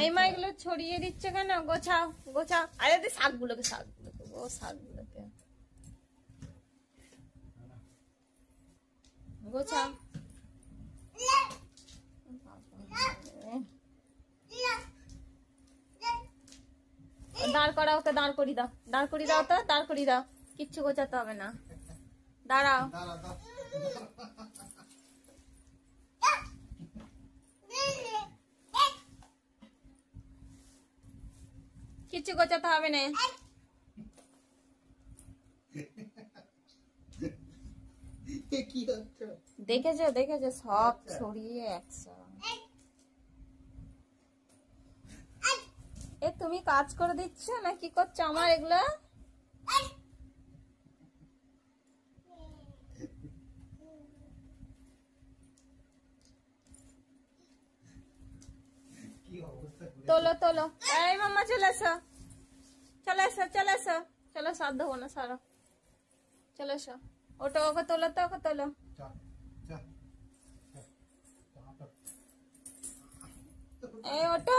এই মা এগুলো ছড়িয়ে দিচ্ছে কেন? গোছাও গোছাও। আরে শাকগুলোকে ও শাকগুলোকে গোছাও। দাঁড় করাও, ওকে দাঁড় করি দাও, দাঁড় করি দাও তো, দাঁড় করি দাও। কিচ্ছু গোছাতে হবে না, দাঁড়াও। কিচ্ছু গোছাতে হবে না। দেখেছো দেখেছো সব ছড়িয়ে একশো। এ তুমি কাজ করে দিচ্ছ না কি করছো আমার এগুলো? তোলো তোলো, এই মাম্মা চলে এসো, চলে এসো চলে এসো, চলো সাধ্য হবো না সারো, চলে এসো। ওটা ওকে তোলো তো, ওকে তোলো। এই ওটো।